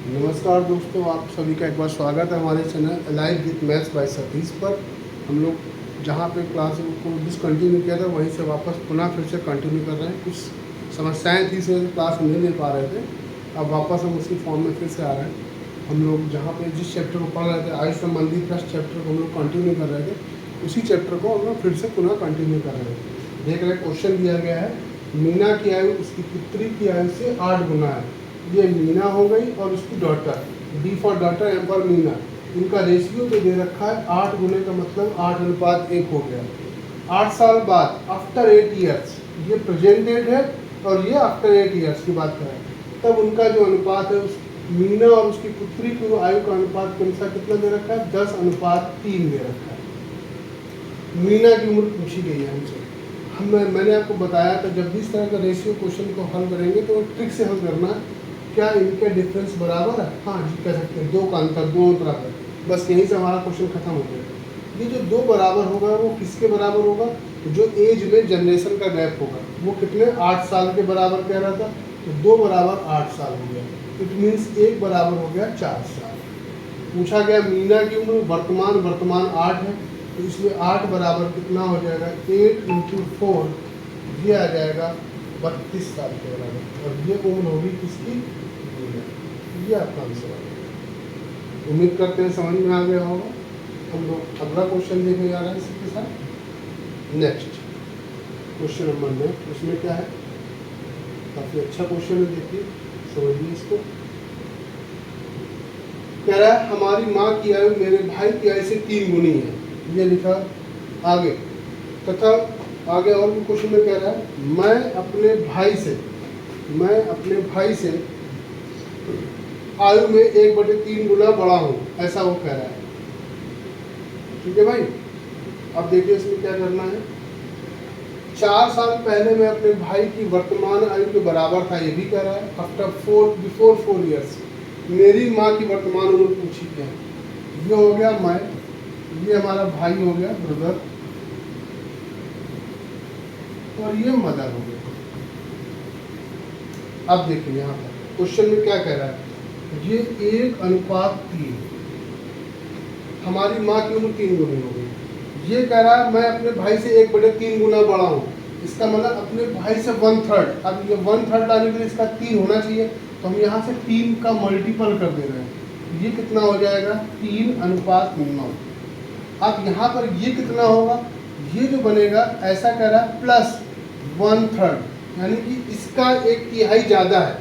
नमस्कार दोस्तों, आप सभी का एक बार स्वागत है हमारे channel live with maths by Satish पर। हम लोग जहां पे क्लास को डिसकंटिन्यू किया था वहीं से वापस पुनः फिर से कंटिन्यू कर रहे हैं। कुछ समस्याएं थी, इस वजह से क्लास नहीं ले पा रहे थे। अब वापस हम उसी फॉर्म में फिर से आ रहे हैं। हम लोग जहाँ पे जिस चैप्टर को पढ़ रहे थे, आयुष संबंधी फर्स्ट चैप्टर को हम लोग कंटिन्यू कर रहे थे, उसी चैप्टर को हम लोग फिर से पुनः कंटिन्यू कर रहे हैं। देख रहे क्वेश्चन दिया गया है, मीना की आयु उसकी पुत्री की आयु से 8 गुना है। ये मीना हो गई और उसकी daughter, D for daughter, M for Meena. इनका रेशियो तो दे रखा है 8 गुने का मतलब 8:1 हो गया। 8 साल बाद, आफ्टर 8 ईयर्स, ये प्रेजेंट डेट है और ये आफ्टर 8 ईयर्स की बात करें, तब उनका जो अनुपात है उस मीना और उसकी पुत्री की आयु का अनुपात के अनुसार कितना दे रखा है? 10:3 दे रखा है। मीना की उम्र पूछी गई है हमसे। मैंने आपको बताया था, जब भी इस तरह का रेशियो क्वेश्चन को हल करेंगे तो ट्रिक से हल करना है। क्या इनके डिफरेंस बराबर है? हाँ जी, कह सकते हैं। 2 का अंतर दोनों तरफ है, बस यहीं से हमारा क्वेश्चन खत्म हो जाएगा। ये जो 2 बराबर होगा वो किसके बराबर होगा? जो एज में जनरेशन का गैप होगा वो कितने? 8 साल के बराबर कह रहा था, तो 2 बराबर 8 साल हो गया। इट मीन्स 1 बराबर हो गया 4 साल। पूछा गया मीना की उम्र, वर्तमान 8 है, तो इसमें 8 बराबर कितना हो जाएगा? 8 × 4, ये आ जाएगा 32 साल के बराबर। और ये उम्र होगी किसकी? ये आपका आंसर है। उम्मीद करते हैं समझ में आ गया होगा। हम लोग अगला क्वेश्चन देखने जा रहे हैं इसके साथ। नेक्स्ट क्वेश्चन नंबर नेक्स्ट, उसमें क्या है? काफ़ी अच्छा क्वेश्चन है, देखिए समझिए इसको। कह रहा है हमारी माँ की आयु मेरे भाई की आयु से 3 गुनी है, ये लिखा आगे। तथा आगे और भी क्वेश्चन में कह रहा है मैं अपने भाई से आयु में 1/3 गुना बड़ा हूँ, ऐसा वो कह रहा है। ठीक है भाई, अब देखिए इसमें क्या करना है। 4 साल पहले मैं अपने भाई की वर्तमान आयु के बराबर था, ये भी कह रहा है। बिफोर 4 ईयर्स मेरी माँ की वर्तमान उम्र पूछी है। ये हो गया मैं, ये हमारा भाई हो गया, ब्रदर, और ये मदर हो गया। अब देखिए यहाँ पर क्वेश्चन में क्या कह रहा है, ये 1:3, हमारी माँ की उम्र 3 गुनी हो गई। ये कह रहा है मैं अपने भाई से 1/3 गुना बड़ा हूँ, इसका मतलब अपने भाई से 1/3। अब ये 1/3 आने के लिए इसका 3 होना चाहिए, तो हम यहाँ से 3 का मल्टीपल कर दे रहे हैं। ये कितना हो जाएगा? 3:9। अब यहाँ पर ये कितना होगा? ये जो बनेगा, ऐसा कह रहा है प्लस 1/3, यानी कि इसका 1/3 ज़्यादा है,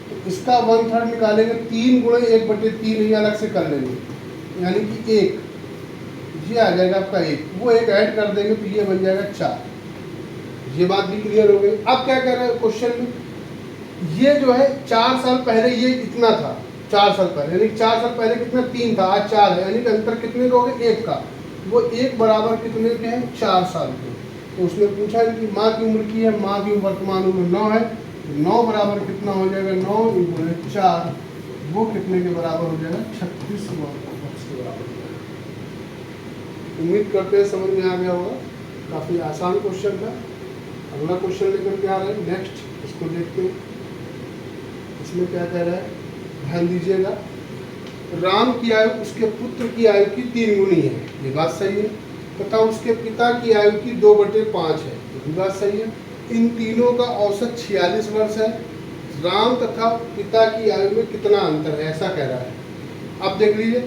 तो इसका 1/3 निकालेंगे। 3 × 1/3 ये अलग से कर लेंगे, यानी कि 1, ये आ जाएगा आपका 1। वो 1 ऐड कर देंगे तो ये बन जाएगा 4। ये बात भी क्लियर हो गई। अब क्या कह रहे हैं क्वेश्चन में, ये जो है 4 साल पहले ये इतना था, 4 साल पहले, यानी 4 साल पहले कितना? 3 था, आज 4 है, यानी कि अंतर कितने का हो गया? 1 का। वो 1 बराबर कितने के हैं? 4 साल के। तो उसने पूछा कि माँ की उम्र की है, माँ की वर्तमान उम्र 9 है, 9 बराबर कितना हो जाएगा? 9 × 4, वो कितने के बराबर हो जाएगा? 36 वर्ष के बराबर हो जाएगा। उम्मीद करते हैं समझ में आ गया होगा। काफ़ी आसान क्वेश्चन था। अगला क्वेश्चन लेकर के आ रहे हैं, नेक्स्ट, इसको देखते हैं। इसमें क्या कह रहा है, ध्यान दीजिएगा। राम की आयु उसके पुत्र की आयु की 3 गुनी है, ये बात सही है। तथा उसके पिता की आयु की 2/5 है, ये भी बात सही है। इन तीनों का औसत 46 वर्ष है। राम तथा पिता की आयु में कितना अंतर है, ऐसा कह रहा है। अब देख लीजिए,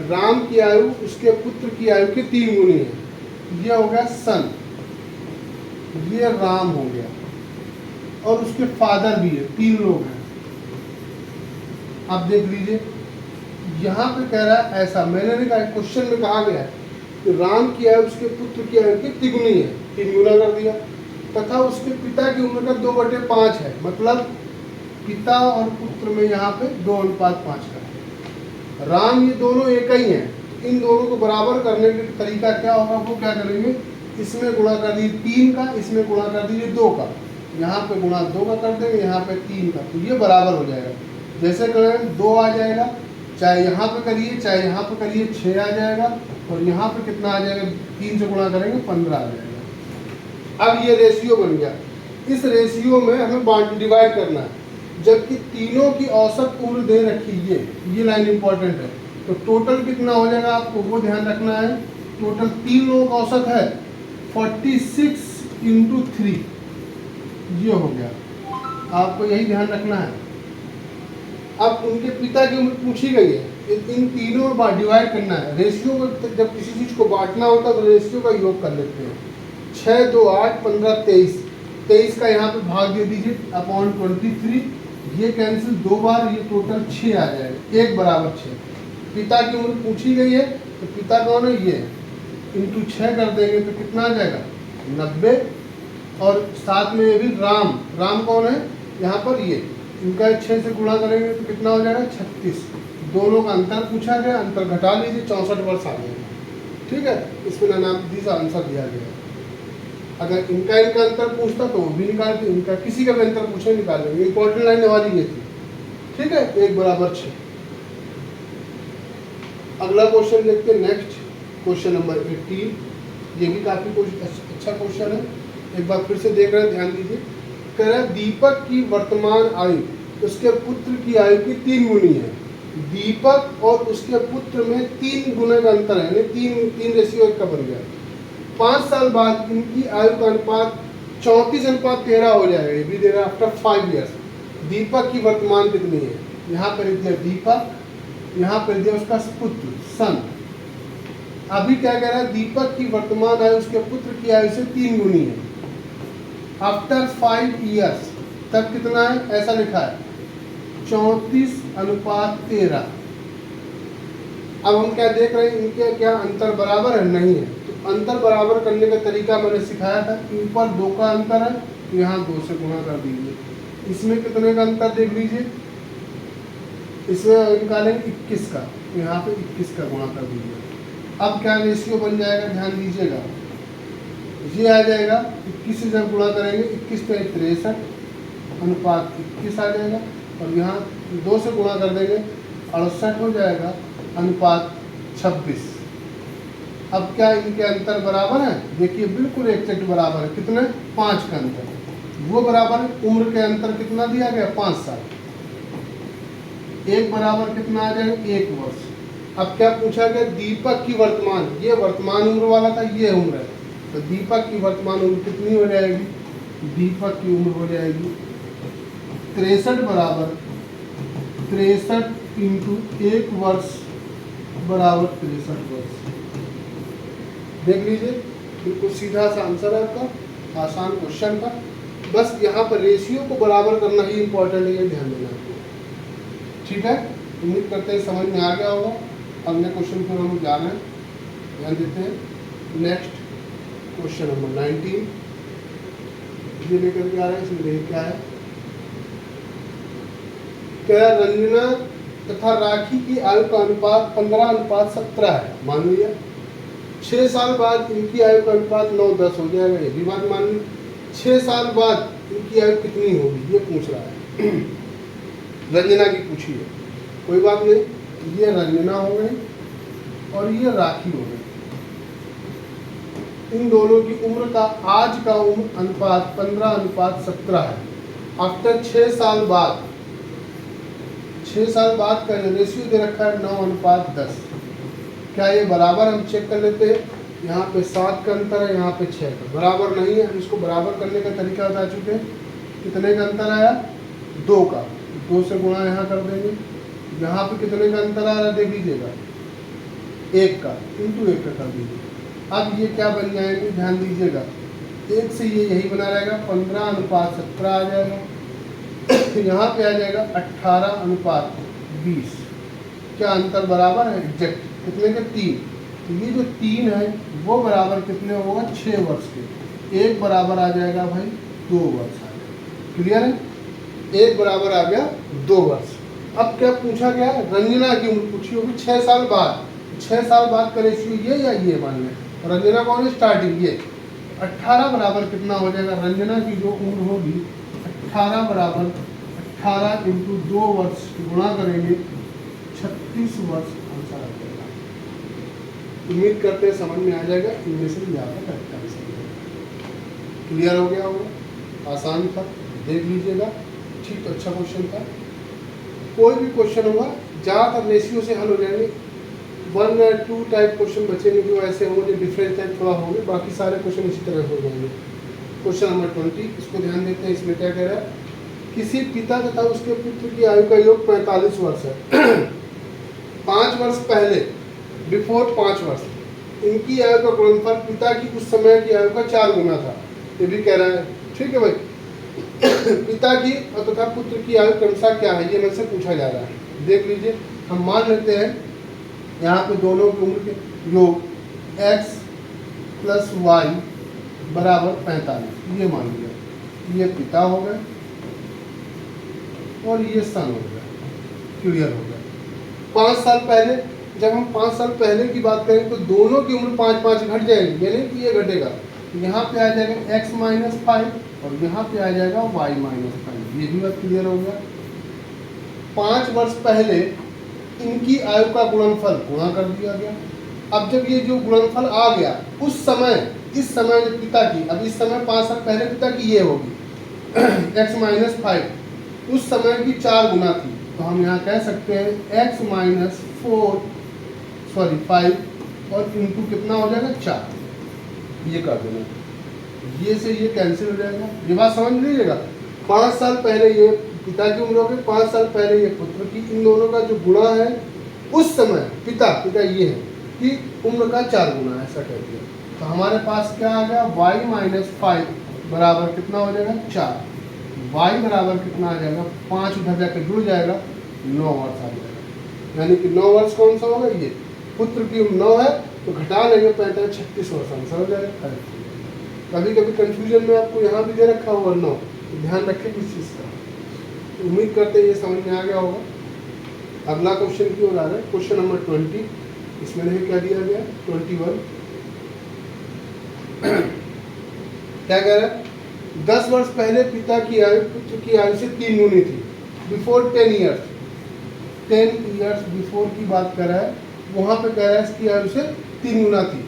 राम की आयु उसके पुत्र की आयु की 3 गुनी है। ये हो गया सन, ये राम हो गया, और उसके फादर भी है, 3 लोग हैं। अब देख लीजिए, यहाँ पे कह रहा है ऐसा, मैंने नहीं कहा, क्वेश्चन में कहा गया है कि राम की आयु उसके पुत्र की आयु की 3 गुनी है, 3 गुना कर दिया। तथा उसके पिता की उम्र का 2/5 है, मतलब पिता और पुत्र में यहाँ पे 2:5 का है। राम ये दोनों एक ही हैं, इन दोनों को बराबर करने का तरीका क्या होगा? वो क्या करेंगे, इसमें गुणा कर दीजिए 3 का, इसमें गुणा कर दीजिए 2 का, यहाँ पे गुणा 2 का कर देंगे, यहाँ पे 3 का, तो ये बराबर हो जाएगा। जैसे करें 2 आ जाएगा, चाहे यहाँ पे करिए चाहे यहाँ पे करिए, 6 आ जाएगा, और यहाँ पे कितना आ जाएगा? 3 से गुणा करेंगे 15 आ जाएगा। अब ये रेशियो बन गया। इस रेशियो में हमें डिवाइड करना है। जबकि तीनों की औसत उम्र दे रखी ये लाइन इंपॉर्टेंट है। तो टोटल कितना हो जाएगा आपको वो ध्यान रखना है। टोटल 3 लोगों का औसत है 46 × 3, ये हो गया, आपको यही ध्यान रखना है। अब उनके पिता की उम्र पूछी गई है, इन तीनों में डिवाइड करना है। रेशियो को जब किसी चीज़ को बांटना होता है तो रेशियो का योग कर लेते हैं। 6, 2, 8, 15, 23, 23 का यहाँ पे भाग दे दीजिए अपॉन 23, ये कैंसिल 2 बार, ये टोटल 6 आ जाएगा, 1 बराबर 6। पिता की उम्र पूछी गई है तो पिता कौन है, ये इंटू 6 कर देंगे तो कितना आ जाएगा 90। और साथ में ये भी राम कौन है यहाँ पर, ये इनका 6 से गुणा करेंगे तो कितना हो जाएगा 36। दोनों का अंतर पूछा गया, अंतर घटा लीजिए, 64 वर्ष आ जाएगा। ठीक है, इसमें नाम दीजिए, आंसर दिया गया। अगर इनका अंतर पूछता तो वो भी निकाल के, इनका किसी का भी अंतर पूछे निकाल लेंगे। इंपॉर्टेंट लाइन हमारी ये थी। ठीक है, 1 बराबर 6। अगला क्वेश्चन देखते हैं, नेक्स्ट क्वेश्चन नंबर 18। ये भी काफी अच्छा क्वेश्चन है, एक बार फिर से देख रहे हैं, ध्यान दीजिए। कह रहा है दीपक की वर्तमान आयु उसके पुत्र की आयु की 3 गुनी है। दीपक और उसके पुत्र में 3 गुने का अंतर है, यानी 3 रेशियो 1 का बन गया। 5 साल बाद इनकी आयु का अनुपात 34:13 हो जाएगा। ये भी दे रहा है आफ्टर 5 ईयर्स। दीपक की वर्तमान कितनी है, यहाँ पर दिया दीपक, यहाँ पर दिया उसका पुत्र सन। अभी क्या कह रहा है, दीपक की वर्तमान आयु उसके पुत्र की आयु से 3 गुनी है। आफ्टर 5 ईयर्स तब कितना है, ऐसा लिखा है 34:13। अब हम क्या देख रहे हैं, इनके क्या अंतर बराबर है, नहीं है। तो अंतर बराबर करने का तरीका मैंने सिखाया था। ऊपर 2 का अंतर है तो यहाँ 2 से गुणा कर दीजिए। इसमें कितने का अंतर देख लीजिए, इसमें निकालेंगे 21 का, तो यहाँ पे 21 का गुणा कर दीजिए। अब क्या रेशियो बन जाएगा, ध्यान दीजिएगा, ये आ जाएगा 21 से जब गुणा करेंगे 21 पे 63 अनुपात 21 आ जाएगा। और यहाँ 2 से गुणा कर देंगे 68 हो जाएगा अनुपात 26। अब क्या इनके अंतर बराबर है, देखिए बिल्कुल एक्जैक्ट बराबर है। कितने, 5 का अंतर। वो बराबर है, उम्र के अंतर कितना दिया गया 5 साल। 1 बराबर कितना आ जाएगा 1 वर्ष। अब क्या पूछा गया, दीपक की वर्तमान, ये वर्तमान उम्र वाला था, ये उम्र है, तो दीपक की वर्तमान उम्र कितनी हो जाएगी, दीपक की उम्र हो जाएगी 63 बराबर 63 × 1 वर्ष बराबर 63 वर्ष। देख लीजिए, बिल्कुल सीधा सा आंसर है आपका, आसान क्वेश्चन का। बस यहाँ पर रेशियो को बराबर करना ही इंपॉर्टेंट है, ये ध्यान देना है। ठीक है, उम्मीद करते हैं समझ में आ गया होगा। अगले क्वेश्चन पर हम जा रहे हैं, ध्यान देते हैं। नेक्स्ट क्वेश्चन नंबर 19 ये लेकर के आ रहे हैं। इसमें देखिए क्या है, क्या रंजना तथा राखी की आयु का अनुपात 15:17 है, मान लिया। 6 साल बाद इनकी आयु का अनुपात 9:10 हो जाएगा, ये भी बात मान ली। 6 साल बाद इनकी आयु कितनी होगी, ये पूछ रहा है। रंजना की पूछी है, कोई बात नहीं। ये रंजना हो गई और ये राखी हो गई। इन दोनों की उम्र का आज का उम्र अनुपात 15:17 है। आफ्टर 6 साल बाद, 6 साल बाद का रेशियो दे रखा है 9:10। क्या ये बराबर, हम चेक कर लेते हैं। यहाँ पे 7 का अंतर है, यहाँ पे 6 का, बराबर नहीं है। हम इसको बराबर करने का तरीका बता चुके हैं। कितने का अंतर आया, 2 का, 2 से गुणा यहाँ कर देंगे। यहाँ पे कितने का अंतर आ रहा है देख लीजिएगा, 1 का, इंटू 1 का कर दीजिए। अब ये क्या बन जाएंगे, ध्यान दीजिएगा, 1 से ये यही बना रहेगा 15:17 आ जाएगा। यहाँ पे आ जाएगा 18:20। क्या अंतर बराबर है, एग्जैक्ट कितने के, 3। तो ये जो 3 है वो बराबर कितने होगा, 6 वर्ष के। 1 बराबर आ जाएगा भाई 2 वर्ष आ जाएगा। क्लियर है, 1 बराबर आ गया 2 वर्ष। अब क्या पूछा गया, रंजना की उम्र पूछी होगी 6 साल बाद। 6 साल बाद का रेशियो ये या ये मान लें, रंजना कौन है, स्टार्टिंग ये। 18 बराबर कितना हो जाएगा, रंजना की जो उम्र होगी 18 बराबर 18 × 2 वर्ष गुणा करेंगे 36 वर्ष आंसर आ जाएगा। उम्मीद करते हैं समझ में आ जाएगा। इनमें से ज़्यादा करेक्ट आंसर क्लियर हो गया होगा, आसान था, देख लीजिएगा। ठीक, तो अच्छा क्वेश्चन था। कोई भी क्वेश्चन होगा ज़्यादातर रेशियो से हल हो जाएंगे। 1 या 2 टाइप क्वेश्चन बचेंगे जो ऐसे होंगे, डिफरेंट टाइप थोड़ा होंगे, बाकी सारे क्वेश्चन इसी तरह हो जाएंगे। क्वेश्चन नंबर 20, इसको ध्यान देते हैं। इसमें क्या कह रहा है, किसी पिता तथा उसके पुत्र की आयु का योग 45 वर्ष है। 5 वर्ष पहले, बिफोर 5 वर्ष, इनकी आयु का गुणनफल पिता की उस समय की आयु का 4 गुना था। ये भी कह रहा है, ठीक है भाई। पिता की और तथा पुत्र की आयु क्रमशः क्या है, ये मेरे से पूछा जा रहा है। देख लीजिए, हम मान लेते हैं यहाँ पे दोनों की उम्र के योग x + y = 45, ये मान लिया। ये पिता हो गए और ये सन हो गया। क्लियर हो गया। 5 साल पहले, जब हम 5 साल पहले की बात करें तो दोनों की उम्र 5-5 घट जाएगी, यानी कि ये घटेगा। यहाँ पे आ जाएगा x - 5 और यहाँ पे आ जाएगा y - 5। ये भी बात क्लियर हो गया। 5 वर्ष पहले इनकी आयु का गुणनफल गुणा कर दिया गया। अब जब ये जो गुणनफल आ गया, उस समय, इस समय जो पिता की, अब इस समय 5 साल पहले पिता की ये होगी x - 5, उस समय की 4 गुना थी। तो हम यहाँ कह सकते हैं x - 5 और इंटू कितना हो जाएगा 4। ये कर देना, ये से ये कैंसिल हो जाएगा। ये बात समझ लीजिएगा। 5 साल पहले ये पिता की उम्र हो गई, 5 साल पहले ये पुत्र की, इन दोनों का जो गुणा है उस समय पिता ये है कि उम्र का 4 गुना, ऐसा कह दिया। तो हमारे पास क्या आ गया, y - 5 बराबर कितना हो जाएगा 4। y बराबर कितना आ जाएगा, 5 उधर जाकर जुड़ जाएगा, 9 वर्ष आ जाएगा। यानी कि 9 वर्ष कौन सा होगा, ये पुत्र की उम्र 9 है तो घटा लेंगे 35, 36 वर्ष आंसर हो जाएगा। कभी कभी कंफ्यूजन में आपको यहाँ भी दे रखा होगा 9, तो ध्यान रखें किस चीज़ का। उम्मीद करते हैं ये समझ में आ गया होगा। अगला क्वेश्चन की ओर आ रहा है, क्वेश्चन नंबर 20। इसमें नहीं क्या दिया गया, 21 क्या कह रहा है, 10 वर्ष पहले पिता की आयु पुत्र की आयु से 3 गुनी थी। बिफोर 10 ईयर्स, 10 ईयर्स बिफोर की बात कर रहा है, वहाँ पे कह रहा है इसकी आयु से 3 गुना थी।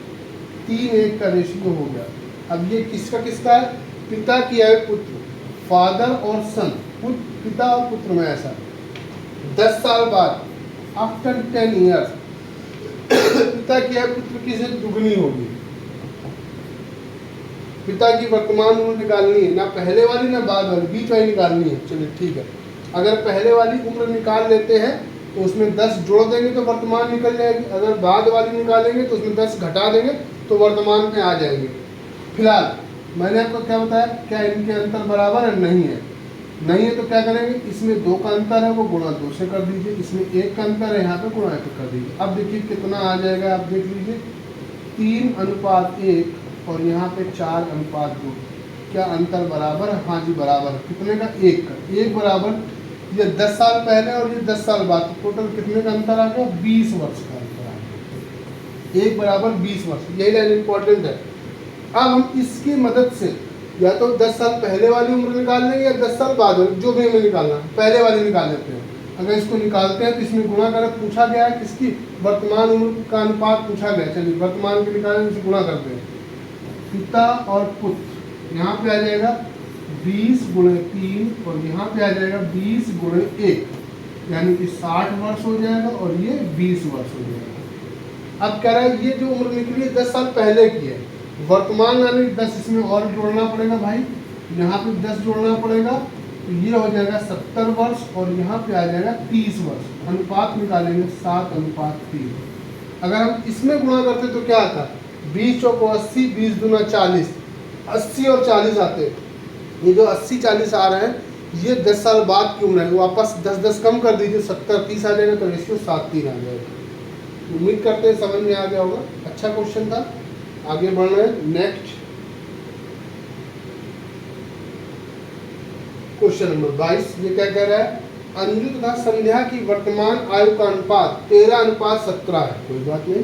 3:1 का रेशियो हो गया। अब ये किसका है, पिता की आयु पुत्र, फादर और सन, पिता और पुत्र में ऐसा 10 साल बाद, आफ्टर 10 ईयर्स, पिता की आयु पुत्र की से दुगनी होगी। पिता की वर्तमान उम्र निकालनी है, ना पहले वाली ना बाद वाली, बीच वाली निकालनी है। चलिए ठीक है, अगर पहले वाली उम्र निकाल लेते हैं तो उसमें 10 जोड़ देंगे तो वर्तमान निकल जाएगी। अगर बाद वाली निकालेंगे तो उसमें 10 घटा देंगे तो वर्तमान में आ जाएंगे। फिलहाल मैंने आपको क्या बताया, क्या इनके अंतर बराबर है, नहीं है। नहीं है तो क्या करेंगे, इसमें 2 का अंतर है वो गुणा 2 से कर दीजिए, इसमें 1 का अंतर है यहाँ पे गुणा 1 कर दीजिए। अब देखिए कितना आ जाएगा, आप देख लीजिए 3:1 और यहाँ पे 4:2। क्या अंतर बराबर है, हाँ जी बराबर है। कितने का, 1 का। 1 बराबर, ये 10 साल पहले और ये 10 साल बाद, टोटल कितने का अंतर आ गया, 20 वर्ष का अंतर आ गया। 1 बराबर 20 वर्ष, यही लाइन इंपॉर्टेंट है। अब हम इसकी मदद से या तो 10 साल पहले वाली उम्र निकाल लेंगे या 10 साल बाद, जो भी हमें निकालना, पहले वाली निकाल लेते हैं। अगर इसको निकालते हैं तो इसमें गुणा कर पूछा गया है, किसकी, वर्तमान उम्र का अनुपात पूछा गया। चलिए वर्तमान के निकालें, इसे गुणा करते हैं। पिता और पुत्र, यहाँ पे आ जाएगा 20 × 3 और यहाँ पे आ जाएगा 20 × 1, यानी कि 60 वर्ष हो जाएगा और ये 20 वर्ष हो जाएगा। अब कह रहा है ये जो उम्र निकली है 10 साल पहले की है, वर्तमान यानी 10 इसमें और जोड़ना पड़ेगा भाई, यहाँ पे 10 जोड़ना पड़ेगा तो ये हो जाएगा 70 वर्ष और यहाँ पे आ जाएगा 30 वर्ष। अनुपात निकालेंगे 7:3। अगर हम इसमें गुणा करते तो क्या आता, 20 चौको 80, 20 दूना 40, 80 और 40 आते। ये जो 80-40 आ रहे हैं ये 10 साल बाद की उम्र है, वापस 10-10 कम कर दीजिए, 70-30 आ जाएगा तो रेशियो 7:3 आ जाएगा। उम्मीद करते हैं समझ में आ गया होगा। अच्छा क्वेश्चन था। आगे बढ़ रहे हैं, नेक्स्ट क्वेश्चन नंबर 22। ये क्या कह रहा है, अंजू तथा संध्या की वर्तमान आयु का अनुपात 13:17 है। कोई बात नहीं।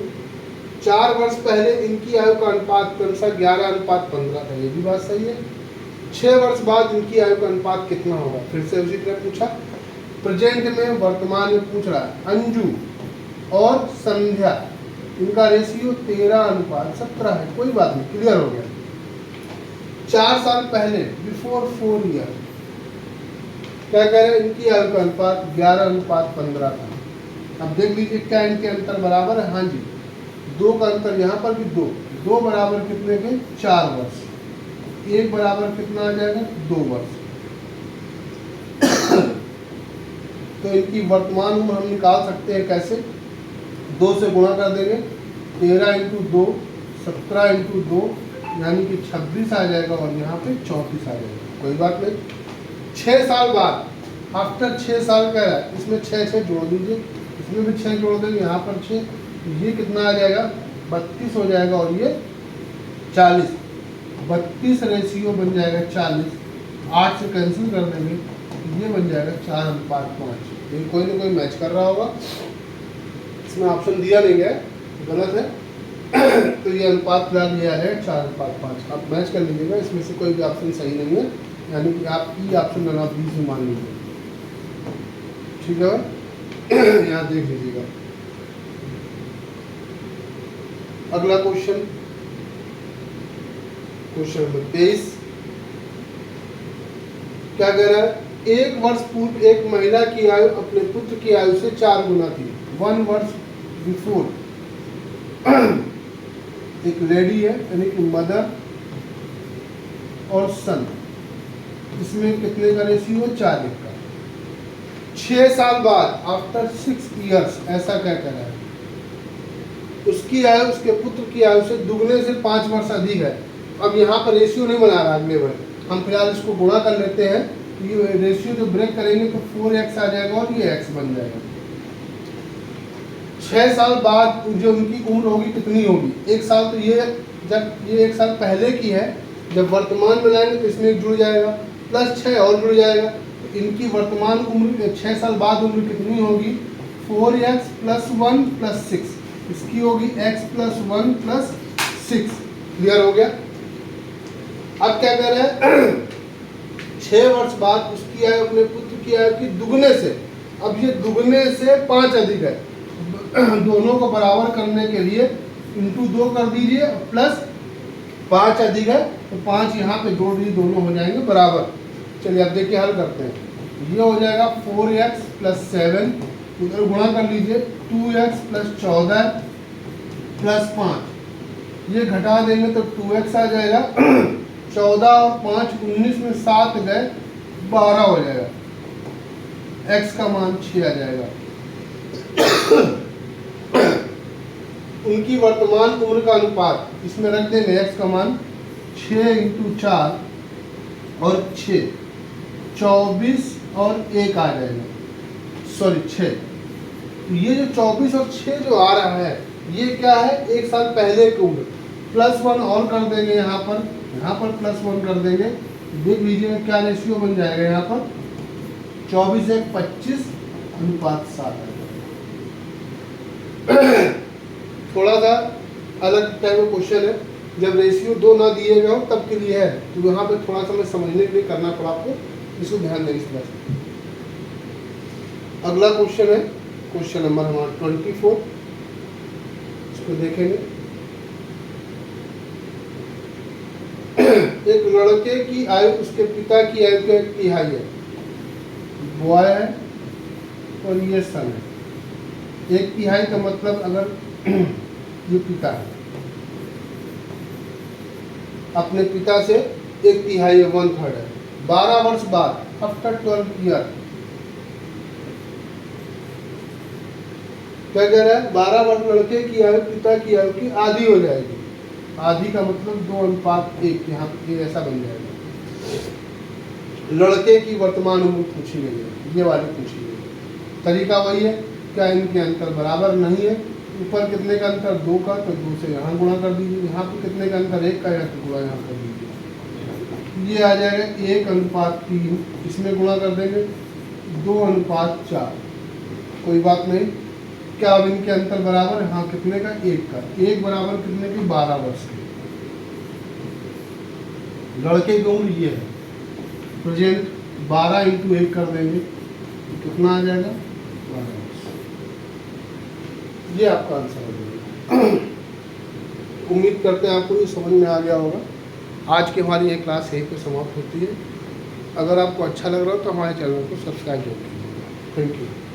4 वर्ष पहले इनकी आयु का अनुपात क्रमशः 11:15 था। ये भी बात सही है। 6 वर्ष बाद इनकी आयु का अनुपात कितना होगा, फिर से उसी तरह पूछा। प्रेजेंट में, वर्तमान में पूछ रहा है। अंजू और संध्या, इनका रेशियो 13:17 है। कोई बात नहीं, क्लियर हो गया। 4 साल पहले, बिफोर 4 ईयर, क्या कह रहे हैं, इनकी आयु का अनुपात 11:15 था। अब देख लीजिए क्या इनके अंतर बराबर है, हाँ जी, 2 का अंतर यहाँ पर भी 2 बराबर कितने के 4 वर्ष, 1 बराबर कितना आ जाएगा 2 वर्ष। तो इनकी वर्तमान उम्र हम निकाल सकते हैं कैसे, 2 से गुणा कर देंगे, 13 × 2 17 × 2 यानी कि 26 आ जाएगा और यहाँ पे 34 आ जाएगा। कोई बात नहीं, 6 साल बाद, आफ्टर 6 साल कह रहा है, इसमें 6 जोड़ दीजिए, इसमें भी 6 जोड़ देंगे, यहाँ पर 6, ये कितना आ जाएगा 32 हो जाएगा और ये 40, 32 रेशियो बन जाएगा 40, 8 से कैंसिल कर देंगे, ये बन जाएगा 4:5। ये कोई ना कोई मैच कर रहा होगा, इसमें ऑप्शन दिया नहीं गया, गलत है। तो ये अनुपात फिलहाल ये आ जाएगा 4:5। आप मैच कर लीजिएगा, इसमें से कोई भी ऑप्शन सही नहीं है, यानी कि आप ई ऑप्शन आप 20 में मान लीजिए, ठीक है। यहाँ देख लीजिएगा अगला क्वेश्चन, क्वेश्चन नंबर 23 क्या कह रहा है, 1 वर्ष पूर्व एक महिला की आयु अपने पुत्र की आयु से 4 गुना थी। 1 वर्ष बिफोर एक लेडी है, यानी कि मदर और सन, इसमें कितने का रेशियो है 4:1 का। 6 साल बाद, आफ्टर 6 ईयर्स, ऐसा क्या कह रहा है, उसकी आयु उसके पुत्र की आयु से दुगने से 5 वर्ष अधिक है। अब यहाँ पर रेशियो नहीं बना रहा अगले वर्ष, हम फिलहाल इसको गुणा कर लेते हैं, ये रेशियो जो ब्रेक करेंगे तो 4x आ जाएगा और ये x बन जाएगा। 6 साल बाद जो उनकी उम्र होगी कितनी होगी, 1 साल, तो ये जब ये 1 साल पहले की है, जब वर्तमान में लाएंगे तो इसमें जुड़ जाएगा, प्लस 6 और जुड़ जाएगा, तो इनकी वर्तमान उम्र 6 साल बाद उम्र कितनी होगी, 4x + 1 + 6, इसकी होगी x + 1 + 6। क्लियर हो गया। अब क्या कर रहे हैं, 6 वर्ष बाद उसकी आयु अपने पुत्र की आयु की दुगने से, अब ये दुगने से 5 अधिक है, दोनों को बराबर करने के लिए × 2 कर दीजिए, प्लस 5 अधिक है तो 5 यहाँ पे जोड़ दीजिए, दोनों हो जाएंगे बराबर। चलिए अब देखिए हल करते हैं, ये हो जाएगा 4x + 7, उधर गुणा कर लीजिए, 2x + 14 + 5, ये घटा देंगे तो 2x आ जाएगा, 14 और 5 19 में 7 गए 12 हो जाएगा, x का मान 6 आ जाएगा। उनकी वर्तमान उम्र का अनुपात इसमें रख देंगे, x का मान 6 × 4 और 6, 24 और 1 आ जाएगा, सॉरी 6। तो ये जो 24 और 6 जो आ रहा है, ये क्या है, 1 साल पहले की उम्र, +1 और कर देंगे, यहाँ पर +1 कर देंगे, देख लीजिए क्या रेशियो बन जाएगा, यहाँ पर 24 × 1 = 25 अनुपात 7 है। थोड़ा सा अलग टाइप का क्वेश्चन है, जब रेशियो 2 ना दिए गए हो तब के लिए है, तो यहाँ पे थोड़ा सा मैं समझने के लिए करना पड़ा आपको, इसको ध्यान दें इस तरह से। अगला क्वेश्चन है क्वेश्चन नंबर हमारा 24, इसको देखेंगे। एक लड़के की आयु उसके पिता की आयु का 1/3 है, बॉय है और ये सन है। 1/3 का मतलब अगर ये पिता है, अपने पिता से 1/3 है, 1/3 है। 12 वर्ष बाद, आफ्टर 12 ईयर, क्या कह रहा है, 12 वर्ष लड़के की आयु पिता की आयु की आधी हो जाएगी। आधी का मतलब 2:1, यहाँ पे ऐसा बन जाएगा। लड़के की वर्तमान उम्र पूछी गई है, ये वाली पूछी गई है। तरीका वही है, क्या इनके अंतर बराबर नहीं है, ऊपर कितने का अंतर 2 का, तो 2 से यहाँ गुणा कर दीजिए, यहाँ पे कितने का अंतर 1 का, यहाँ पे गुणा यहाँ कर दीजिए, ये आ जाएगा 1:3, इसमें गुणा कर देंगे 2:4। कोई बात नहीं, क्या अब इनके अंतर बराबर है, हाँ कितने का 1 का, 1 बराबर कितने की 12 वर्ष की। लड़के की उम्र ये है, प्रेजेंट 12 × 1 कर देंगे, कितना आ जाएगा 12 वर्ष। ये आपका आंसर हो जाएगा। उम्मीद करते हैं आपको ये समझ में आ गया होगा। आज की हमारी ये क्लास यहीं पे समाप्त होती है। अगर आपको अच्छा लग रहा हो तो हमारे चैनल को सब्सक्राइब जरूर कीजिएगा। Thank you.